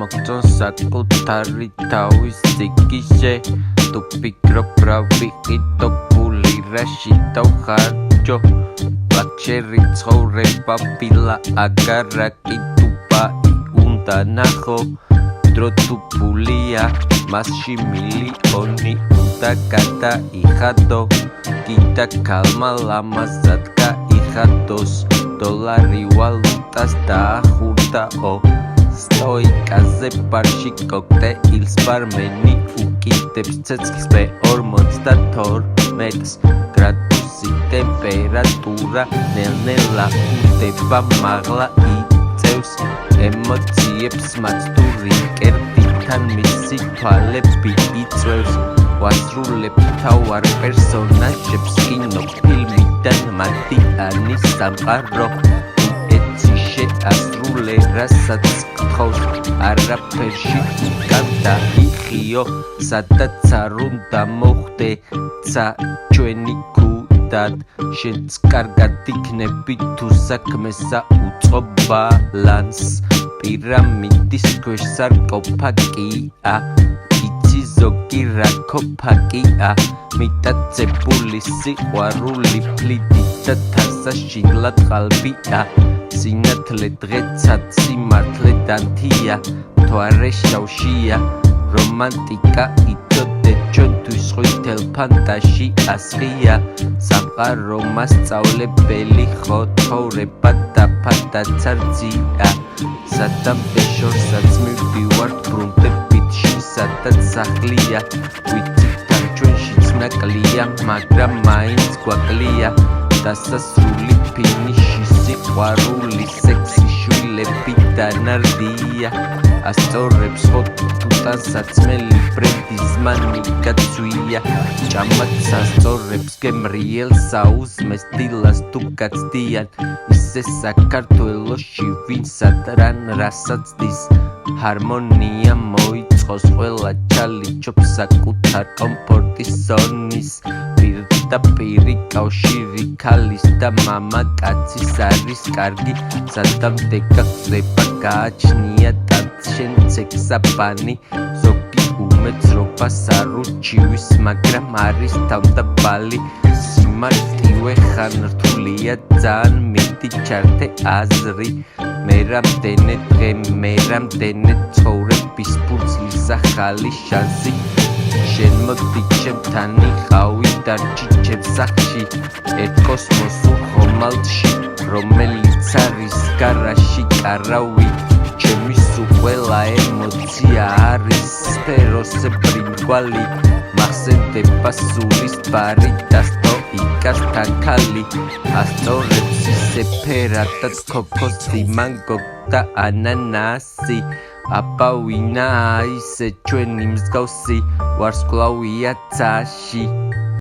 მოგწონს საკუთარი თავისი გიშე თუ ფიქრობ რა ვიყიდო გული რაში დავხარჯო ლაქშერი ცხოვრება ბილა აგარაკი დუბაი უნდა ნახო დრო თუ ფულია მასში მილიონი უნდა გადაიხადო კიდე ქალმა ლამაზად გაიხადოს დოლარი ვალუტას დაახურდაო სტოიკაზე ბარში კოქტეილს ბარმენი უკიდებს ცეცხლს B42 გრადუსი ტემპერატურა ნელ-ნელა უდება მაღლა იწევს ემოციებს მაცდური კერპიდან მისი თვალები იწვევს ვასრულებ თავარ პერსონაჟებს კინოფილმიდან მადიანი სამყარო შეასრულე რასაც გთხოვს არაფერში უკან დაიხიო სადაც არ უნდა მოხდე ცა ჩვენი ქუდად შენც კარგად იქნები თუ საქმესა უწყო ბალანსს პირამიდის ქვეშ სარკოფაგია იცი ზოგი რა ქოფაგია მიტაცებული სიყვარული ფლიდით და თასაშინლად ყალბია სინათლე დღეცად სიმართლე დანთია მთვარე შავშია რომანტიკა იცოდე ჩვენთვის ხვითელ ფანტაზიას ღია სამყარო მასწავლებელი ხო ცხოვრება და ფანტაზია სადამდე შორსაც მივდივართ ბრუნდებით სადაც სახლია ვიცით თან ჩვენშიც ნაკლია მაგრამ მაინც გვაკლია დასასრული ფინიში სიყვარული სექსი შვილები და ნარდია ასწორებს ხოთუთან საწმელი ბრენდის ზმანი გაცვია ჭამაც ასწორებს გემრიელ საუზმეს დილას თუ გაცდიან ისე საქართველოში ვინსად რან რასაც დის ჰარმონია მოიწყოს ყველა ჩალი ჩობს საკუთარ კომფორტის ზონის და პირი კავშირი ქალის და მამაკაცის არის კარგი სადამდე გახდება გააჩნია დად შენ სექსაბანი ზოგი უმეცრობას არ უჩივის მაგრამ არის თავდაბალი სიმარტივე ხან რთულია ძალიან მიდი ჩართე აზრი მე რამდენე დღე მე რამდენე ცხოვრების ფუძლის ახალი შანსი შენ მოდი ჩემთან იყავი დარჩი სახში ერთ კოსმოსურ ხომალდში რომელიც არის გარაში კარავი ჩემი ყველა ემოცია არის სფეროსებრი მრგვალი მახსენდება სულის ბარი და სტოიკასთან ქალი ასწორებს ისე ფერადად ქოქოსი მანგო და ანანასი აბა ვინაა ისე ჩვენი მსგავსი ვარსკვლავია ცაში